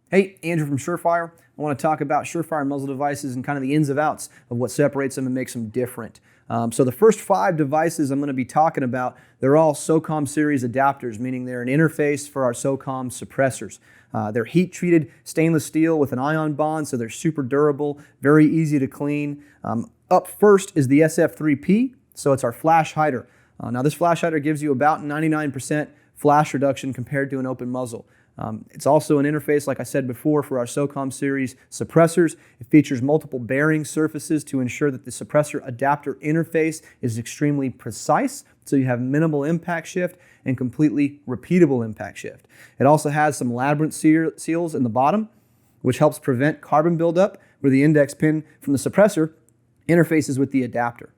Hey, Andrew from SureFire. I want to talk about SureFire muzzle devices and kind of the ins and outs of what separates them and makes them different. So the first 5 devices I'm going to be talking about, they're all SOCOM series adapters, meaning they're an interface for our SOCOM suppressors. They're heat-treated stainless steel with an ion bond, so they're super durable, very easy to clean. Up first is the SF3P, so it's our flash hider. Now this flash hider gives you about 99% flash reduction compared to an open muzzle. It's also an interface, like I said before, for our SOCOM series suppressors. It features multiple bearing surfaces to ensure that the suppressor adapter interface is extremely precise, so you have minimal impact shift and completely repeatable impact shift. It also has some labyrinth seals in the bottom, which helps prevent carbon buildup where the index pin from the suppressor interfaces with the adapter.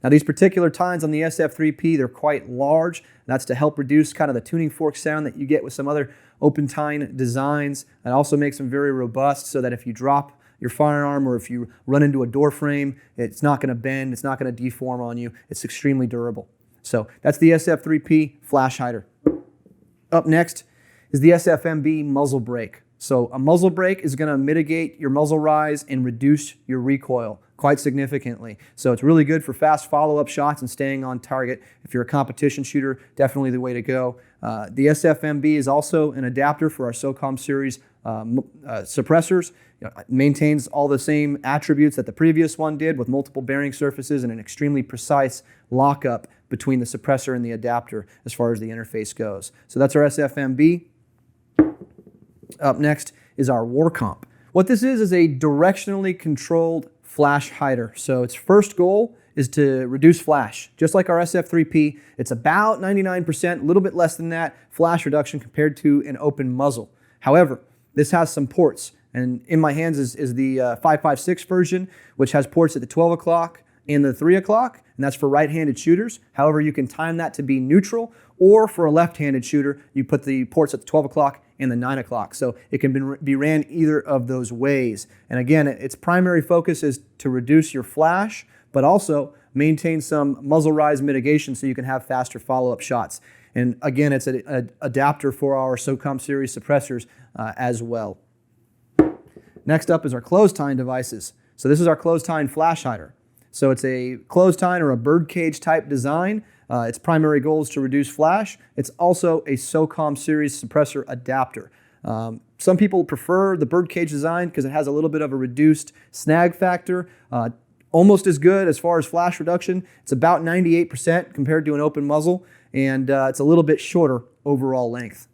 Now these particular tines on the SF3P, they're quite large. That's to help reduce kind of the tuning fork sound that you get with some other open tine designs. It also makes them very robust so that if you drop your firearm or if you run into a door frame, it's not going to bend, it's not going to deform on you. It's extremely durable. So that's the SF3P flash hider. Up next is the SFMB muzzle brake. So a muzzle brake is going to mitigate your muzzle rise and reduce your recoil quite significantly. So it's really good for fast follow-up shots and staying on target. If you're a competition shooter, definitely the way to go. The SFMB is also an adapter for our SOCOM series suppressors. It maintains all the same attributes that the previous one did with multiple bearing surfaces and an extremely precise lockup between the suppressor and the adapter as far as the interface goes. So that's our SFMB. Up next is our Warcom. What this is a directionally controlled flash hider. So its first goal is to reduce flash. Just like our SF3P, it's about 99%, a little bit less than that, flash reduction compared to an open muzzle. However, this has some ports, and in my hands is the 5.56 version, which has ports at the 12 o'clock and the 3 o'clock, and that's for right-handed shooters. However, you can time that to be neutral, or for a left-handed shooter, you put the ports at the 12 o'clock and the 9 o'clock. So it can be ran either of those ways. And again, its primary focus is to reduce your flash, but also maintain some muzzle rise mitigation so you can have faster follow-up shots. And again, it's an adapter for our SOCOM series suppressors as well. Next up is our Closedtine devices. So this is our Closedtine flash hider. So it's a Closedtine or a birdcage type design. Its primary goal is to reduce flash. It's also a SOCOM series suppressor adapter. Some people prefer the birdcage design because it has a little bit of a reduced snag factor. Almost as good as far as flash reduction. It's about 98% compared to an open muzzle, and it's a little bit shorter overall length.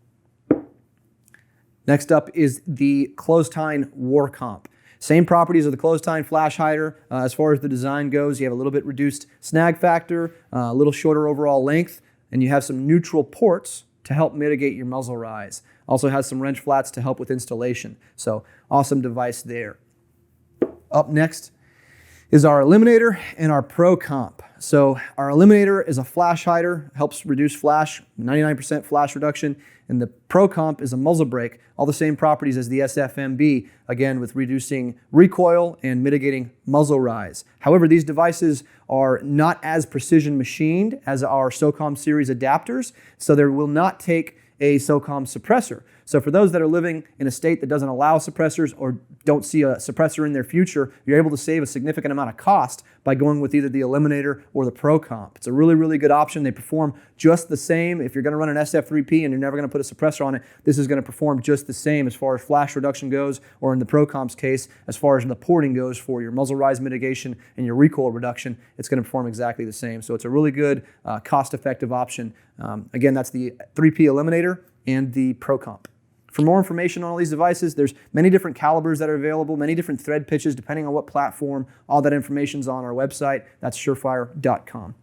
Next up is the Closedtine Warcom. Same properties of the Closedtine flash hider. As far as the design goes, you have a little bit reduced snag factor, a little shorter overall length, and you have some neutral ports to help mitigate your muzzle rise. Also has some wrench flats to help with installation. So awesome device there. Up next is our Eliminator and our Pro Comp. So our Eliminator is a flash hider, helps reduce flash, 99% flash reduction, and the Pro Comp is a muzzle brake, all the same properties as the SFMB, again with reducing recoil and mitigating muzzle rise. However, these devices are not as precision machined as our SOCOM series adapters, so they will not take a SOCOM suppressor. So for those that are living in a state that doesn't allow suppressors or don't see a suppressor in their future, you're able to save a significant amount of cost by going with either the Eliminator or the Pro Comp. It's a really, really good option. They perform just the same. If you're going to run an SF3P and you're never going to put a suppressor on it, this is going to perform just the same as far as flash reduction goes, or in the Pro Comp's case, as far as the porting goes for your muzzle rise mitigation and your recoil reduction, it's going to perform exactly the same. So it's a really good, cost-effective option. Again, that's the 3P Eliminator and the Pro Comp. For more information on all these devices, there's many different calibers that are available, many different thread pitches depending on what platform. All that information's on our website. That's surefire.com.